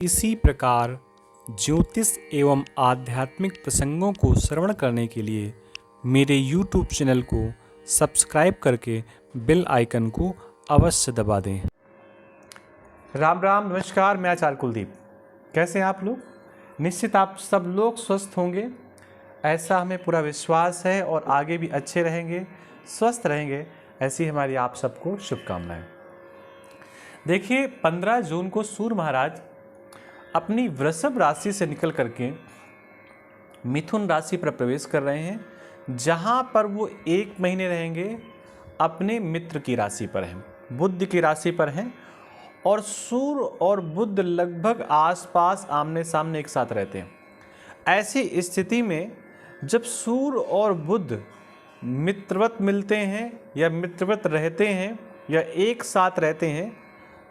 इसी प्रकार ज्योतिष एवं आध्यात्मिक प्रसंगों को श्रवण करने के लिए मेरे YouTube चैनल को सब्सक्राइब करके बेल आइकन को अवश्य दबा दें। राम राम नमस्कार, मैं आचार्य कुलदीप। कैसे हैं आप लोग? निश्चित आप सब लोग स्वस्थ होंगे, ऐसा हमें पूरा विश्वास है और आगे भी अच्छे रहेंगे, स्वस्थ रहेंगे, ऐसी हमारी आप सबको शुभकामनाएं। देखिए, 15 जून को सूर्य महाराज अपनी वृषभ राशि से निकल करके मिथुन राशि पर प्रवेश कर रहे हैं, जहां पर वो 1 महीने रहेंगे अपने मित्र की राशि पर हैं, बुध की राशि पर हैं। और सूर्य और बुध लगभग आसपास आमने सामने एक साथ रहते हैं। ऐसी स्थिति में जब सूर्य और बुध मित्रवत मिलते हैं या मित्रवत रहते हैं या एक साथ रहते हैं,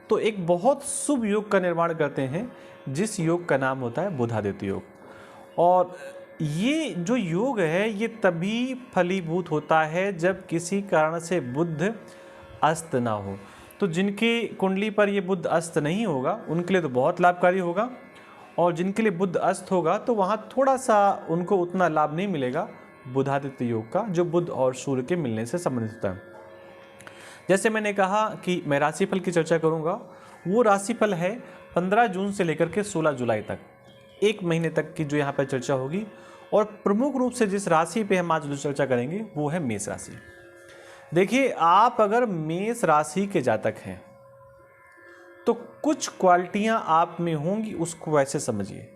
तो एक बहुत शुभ योग का निर्माण करते हैं, जिस योग का नाम होता है बुधादित्य योग। और ये जो योग है ये तभी फलीभूत होता है जब किसी कारण से बुध अस्त ना हो। तो जिनकी कुंडली पर ये बुध अस्त नहीं होगा उनके लिए तो बहुत लाभकारी होगा, और जिनके लिए बुध अस्त होगा तो वहाँ थोड़ा सा उनको उतना लाभ नहीं मिलेगा बुधादित्य योग का, जो बुध और सूर्य के मिलने से संबंधित होता है। जैसे मैंने कहा कि मैं राशिफल की चर्चा करूंगा, वो राशिफल है 15 जून से लेकर के 16 जुलाई तक, 1 महीने तक की जो यहाँ पर चर्चा होगी। और प्रमुख रूप से जिस राशि पे हम आज जो चर्चा करेंगे वो है मेष राशि। देखिए, आप अगर मेष राशि के जातक हैं तो कुछ क्वालिटियां आप में होंगी, उसको वैसे समझिए।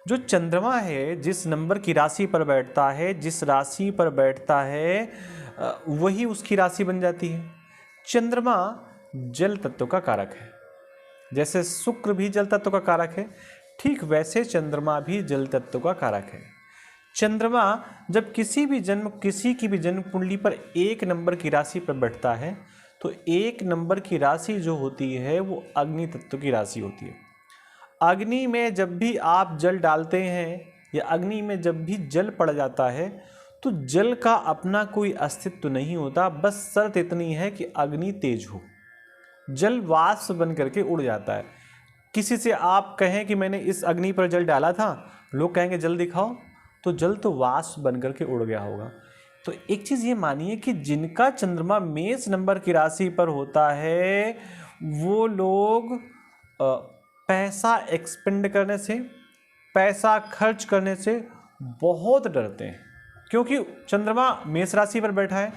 जो चंद्रमा है, जिस नंबर की राशि पर बैठता है, जिस राशि पर बैठता है वही उसकी राशि बन जाती है। चंद्रमा जल तत्व का कारक है, जैसे शुक्र भी जल तत्व का कारक है, ठीक वैसे चंद्रमा भी जल तत्व का कारक है। चंद्रमा जब किसी की भी जन्म कुंडली पर 1 नंबर की राशि पर बैठता है तो 1 नंबर की राशि जो होती है वो अग्नि तत्व की राशि होती है। अग्नि में जब भी आप जल डालते हैं या अग्नि में जब भी जल पड़ जाता है तो जल का अपना कोई अस्तित्व नहीं होता, बस शर्त इतनी है कि अग्नि तेज हो, जल वाष्प बन करके उड़ जाता है। किसी से आप कहें कि मैंने इस अग्नि पर जल डाला था, लोग कहेंगे जल दिखाओ, तो जल तो वाष्प बन करके उड़ गया होगा। तो एक चीज़ ये मानिए कि जिनका चंद्रमा मेष नंबर की राशि पर होता है वो लोग पैसा एक्सपेंड करने से, पैसा खर्च करने से बहुत डरते हैं, क्योंकि चंद्रमा मेष राशि पर बैठा है,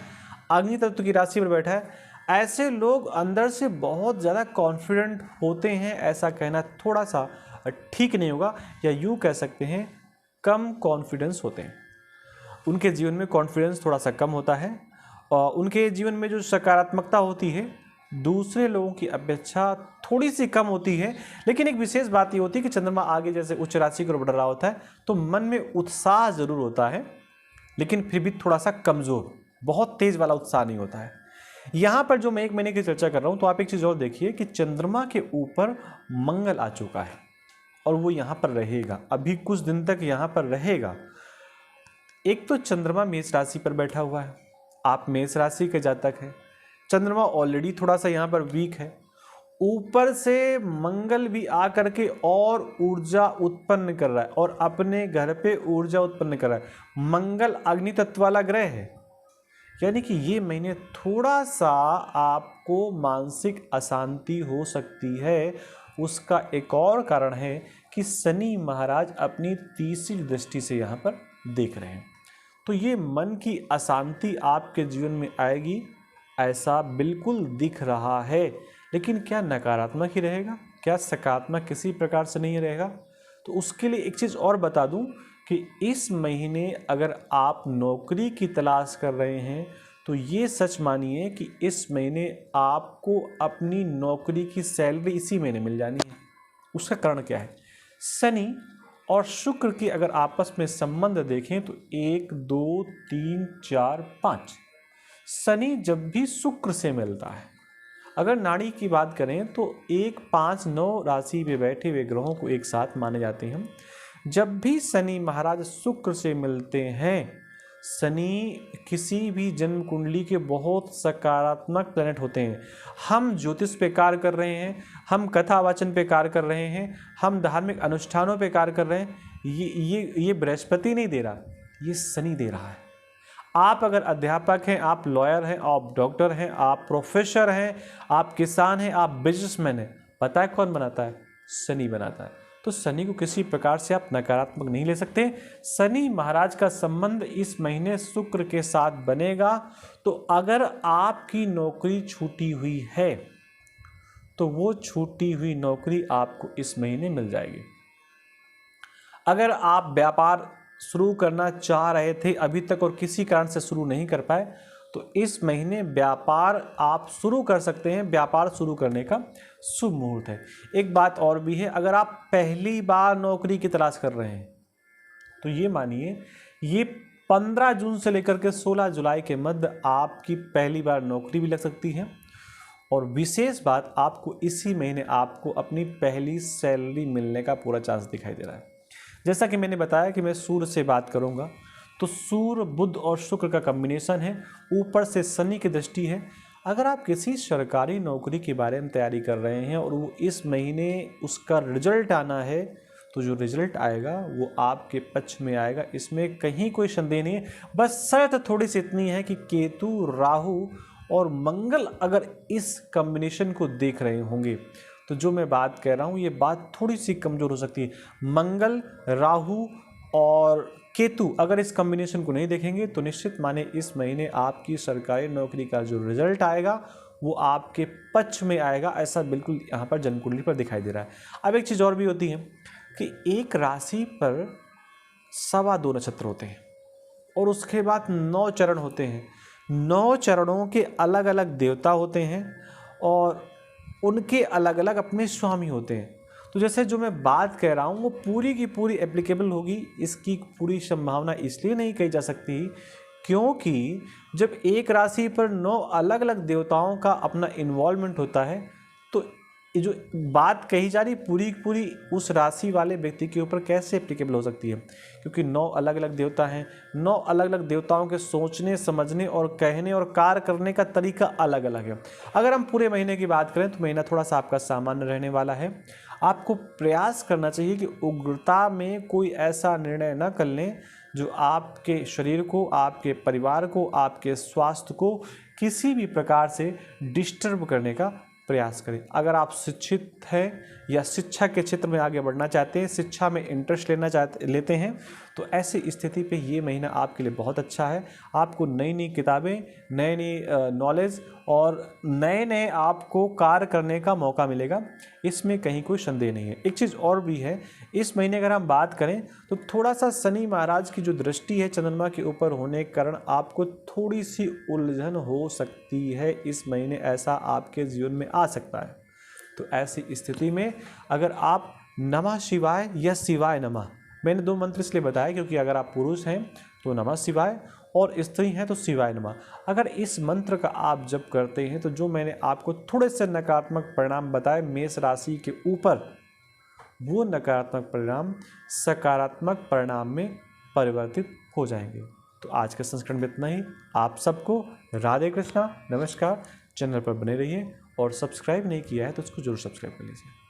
अग्नि तत्व की राशि पर बैठा है। ऐसे लोग अंदर से बहुत ज़्यादा कॉन्फिडेंट होते हैं, ऐसा कहना थोड़ा सा ठीक नहीं होगा, या यूँ कह सकते हैं कम कॉन्फिडेंस होते हैं। उनके जीवन में कॉन्फिडेंस थोड़ा सा कम होता है, और उनके जीवन में जो सकारात्मकता होती है दूसरे लोगों की अपेक्षा थोड़ी सी कम होती है। लेकिन एक विशेष बात ये होती है कि चंद्रमा आगे जैसे उच्च राशि को बढ़ रहा होता है तो मन में उत्साह जरूर होता है, लेकिन फिर भी थोड़ा सा कमज़ोर, बहुत तेज वाला उत्साह नहीं होता है। यहाँ पर जो मैं 1 महीने की चर्चा कर रहा हूँ, तो आप एक चीज़ और देखिए कि चंद्रमा के ऊपर मंगल आ चुका है और वो यहाँ पर रहेगा, अभी कुछ दिन तक यहाँ पर रहेगा। एक तो चंद्रमा मेष राशि पर बैठा हुआ है, आप मेष राशि के जातक हैं, चंद्रमा ऑलरेडी थोड़ा सा यहाँ पर वीक है, ऊपर से मंगल भी आकर के और ऊर्जा उत्पन्न कर रहा है और अपने घर पे ऊर्जा उत्पन्न कर रहा है। मंगल अग्नि तत्व वाला ग्रह है, यानी कि ये महीने थोड़ा सा आपको मानसिक अशांति हो सकती है। उसका एक और कारण है कि शनि महाराज अपनी तीसरी दृष्टि से यहाँ पर देख रहे हैं, तो ये मन की अशांति आपके जीवन में आएगी, ऐसा बिल्कुल दिख रहा है। लेकिन क्या नकारात्मक ही रहेगा, क्या सकारात्मक किसी प्रकार से नहीं रहेगा? तो उसके लिए एक चीज़ और बता दूं कि इस महीने अगर आप नौकरी की तलाश कर रहे हैं तो ये सच मानिए कि इस महीने आपको अपनी नौकरी की सैलरी इसी महीने मिल जानी है। उसका कारण क्या है? शनि और शुक्र की अगर आपस में संबंध देखें तो 1 2 3 4 5, शनि जब भी शुक्र से मिलता है, अगर नाड़ी की बात करें तो 1 5 9 राशि में बैठे हुए ग्रहों को एक साथ माने जाते हैं। जब भी शनि महाराज शुक्र से मिलते हैं, शनि किसी भी जन्म कुंडली के बहुत सकारात्मक प्लैनेट होते हैं। हम ज्योतिष पे कार्य कर रहे हैं, हम कथा वाचन पे कार्य कर रहे हैं, हम धार्मिक अनुष्ठानों पे कार्य कर रहे हैं, ये बृहस्पति नहीं दे रहा, ये शनि दे रहा है। आप अगर अध्यापक हैं, आप लॉयर हैं, आप डॉक्टर हैं, आप प्रोफेसर हैं, आप किसान हैं, आप बिजनेसमैन हैं, पता है कौन बनाता है? शनि बनाता है। तो शनि को किसी प्रकार से आप नकारात्मक नहीं ले सकते। शनि महाराज का संबंध इस महीने शुक्र के साथ बनेगा। तो अगर आपकी नौकरी छूटी हुई है तो वो छूटी हुई नौकरी आपको इस महीने मिल जाएगी। अगर आप व्यापार शुरू करना चाह रहे थे अभी तक और किसी कारण से शुरू नहीं कर पाए, तो इस महीने व्यापार आप शुरू कर सकते हैं। व्यापार शुरू करने का शुभ मुहूर्त है। एक बात और भी है, अगर आप पहली बार नौकरी की तलाश कर रहे हैं तो ये मानिए ये 15 जून से लेकर के 16 जुलाई के मध्य आपकी पहली बार नौकरी भी लग सकती है। और विशेष बात, आपको इसी महीने आपको अपनी पहली सैलरी मिलने का पूरा चांस दिखाई दे रहा है। जैसा कि मैंने बताया कि मैं सूर्य से बात करूंगा, तो सूर्य बुध और शुक्र का कॉम्बिनेशन है, ऊपर से शनि की दृष्टि है। अगर आप किसी सरकारी नौकरी के बारे में तैयारी कर रहे हैं और वो इस महीने उसका रिजल्ट आना है, तो जो रिजल्ट आएगा वो आपके पक्ष में आएगा, इसमें कहीं कोई संदेह नहीं है। बस शर्त थोड़ी सी इतनी है कि केतु, राहु और मंगल अगर इस कॉम्बिनेशन को देख रहे होंगे तो जो मैं बात कह रहा हूँ ये बात थोड़ी सी कमज़ोर हो सकती है। मंगल, राहु और केतु अगर इस कॉम्बिनेशन को नहीं देखेंगे तो निश्चित माने इस महीने आपकी सरकारी नौकरी का जो रिजल्ट आएगा वो आपके पक्ष में आएगा। ऐसा बिल्कुल यहाँ पर जन्म कुंडली पर दिखाई दे रहा है। अब एक चीज़ और भी होती है कि एक राशि पर 2.25 नक्षत्र होते हैं और उसके बाद 9 चरण होते हैं। 9 चरणों के अलग अलग देवता होते हैं और उनके अलग अलग अपने स्वामी होते हैं। तो जैसे जो मैं बात कह रहा हूँ वो पूरी की पूरी एप्लीकेबल होगी, इसकी पूरी संभावना इसलिए नहीं कही जा सकती क्योंकि जब एक राशि पर 9 अलग अलग देवताओं का अपना इन्वॉल्वमेंट होता है तो ये जो बात कही जा रही पूरी की पूरी उस राशि वाले व्यक्ति के ऊपर कैसे एप्लीकेबल हो सकती है, क्योंकि 9 अलग अलग देवता हैं। 9 अलग अलग देवताओं के सोचने, समझने और कहने और कार्य करने का तरीका अलग अलग है। अगर हम पूरे महीने की बात करें तो महीना थोड़ा सा आपका सामान्य रहने वाला है। आपको प्रयास करना चाहिए कि उग्रता में कोई ऐसा निर्णय न कर लें जो आपके शरीर को, आपके परिवार को, आपके स्वास्थ्य को किसी भी प्रकार से डिस्टर्ब करने का प्रयास करें। अगर आप शिक्षित हैं या शिक्षा के क्षेत्र में आगे बढ़ना चाहते हैं, शिक्षा में इंटरेस्ट लेते हैं, तो ऐसी स्थिति पे ये महीना आपके लिए बहुत अच्छा है। आपको नई नई किताबें, नई नई नॉलेज और नए नए आपको कार्य करने का मौका मिलेगा, इसमें कहीं कोई संदेह नहीं है। एक चीज़ और भी है, इस महीने अगर हम बात करें तो थोड़ा सा शनि महाराज की जो दृष्टि है चंद्रमा के ऊपर होने के कारण आपको थोड़ी सी उलझन हो सकती है। इस महीने ऐसा आपके जीवन में आ सकता है। तो ऐसी स्थिति में अगर आप नमः शिवाय या शिवाय नमः, मैंने 2 मंत्र इसलिए बताया क्योंकि अगर आप पुरुष हैं तो नमः शिवाय और स्त्री हैं तो शिवाय नमः, अगर इस मंत्र का आप जप करते हैं तो जो मैंने आपको थोड़े से नकारात्मक परिणाम बताए मेष राशि के ऊपर, वो नकारात्मक परिणाम सकारात्मक परिणाम में परिवर्तित हो जाएंगे। तो आज के संस्करण में इतना ही। आप सबको राधे कृष्णा, नमस्कार। चैनल पर बने रहिए और सब्सक्राइब नहीं किया है तो इसको जरूर सब्सक्राइब कर लीजिए।